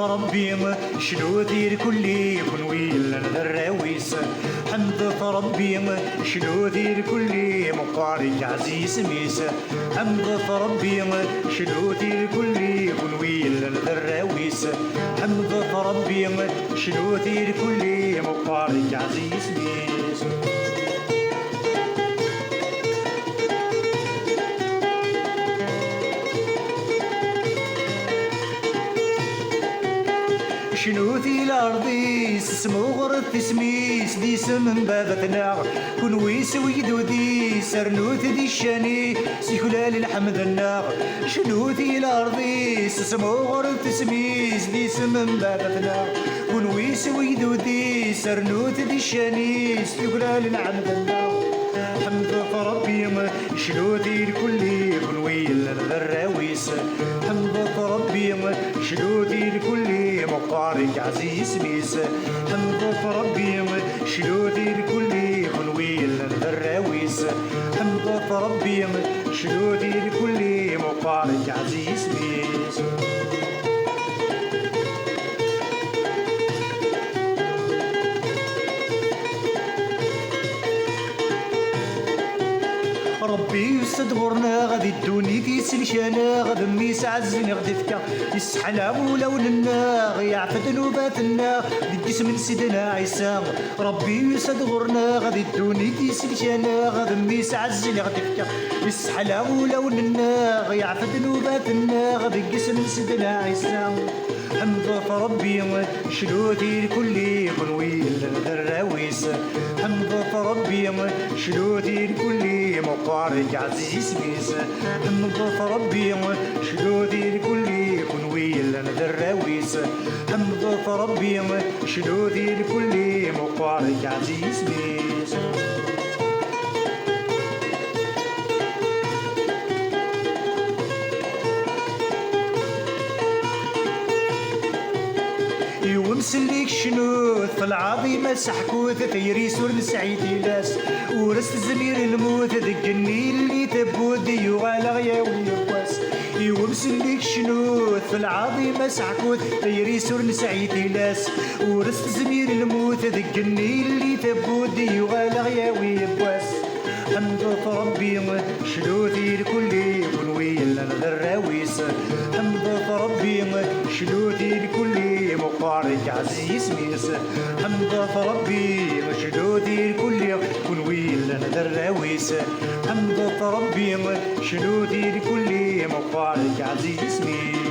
ربي شنو دير كلي كون ويلا الراويس حمد ربي شنو دير كلي مقارك عزيز ميس حمد ربي شنو دير كلي كون ويلا الراويس حمد ربي شنو دير كلي مقارك عزيز ميس شنو في الارض اسمو غرف سميس دي سم بابتنا كون ويس ويدودي سرنوت دي الشاني سيكولال الحمد النار شنو في الارض اسمو غرف سميس دي سم بابتنا كون ويس ويدودي سرنوت دي الشاني سيكولال الحمد النار حمد ربي شنو دير كلي كون ويلا الراويس حمد ربي شنو دير كلي مقارك عزيز ميس حمد ربي شنو دير كلي كون ويلا الراويس حمد ربي شنو دير كلي مقارك عزيز ميس ربي يستدبرنا غادي الدوني دي سلشانا غادي ميس عزني غادي فكا يسحلا ولونا يعفد نوباتنا دي جسم سيدنا عيسى ربي يستدبرنا غادي الدوني دي سلشانا غادي ميس عزني غادي فكا يسحلا ولونا يعفد نوباتنا غادي جسم سيدنا عيسى حمد ربي شنو دير كلي كون ويلا الراويس حمد ربي شنو دير كلي مقارك عزيز ميس حمد ربي شنو دير كلي كون ويلا الراويس حمد ربي شنو دير كلي مقارك عزيز ميس ومسليك شنوث في العظيمة سحكوث ثيري سور سعيد لاس ورست زمير الموت دقني اللي تبود يغالغ يا ويبواس ومسليك شنوث في العظيمة سحكوث ثيري سور سعيد لاس ورست زمير الموت دقني اللي تبود يغالغ يا ويبواس حمد ربي شنو دير كلي كون ويلا الراويس حمد ربي شنو دير كلي مقارك عزيز ميس حمد ربي شنو دير كلي كون ويلا الراويس حمد ربي شنو دير كلي مقارك عزيز ميس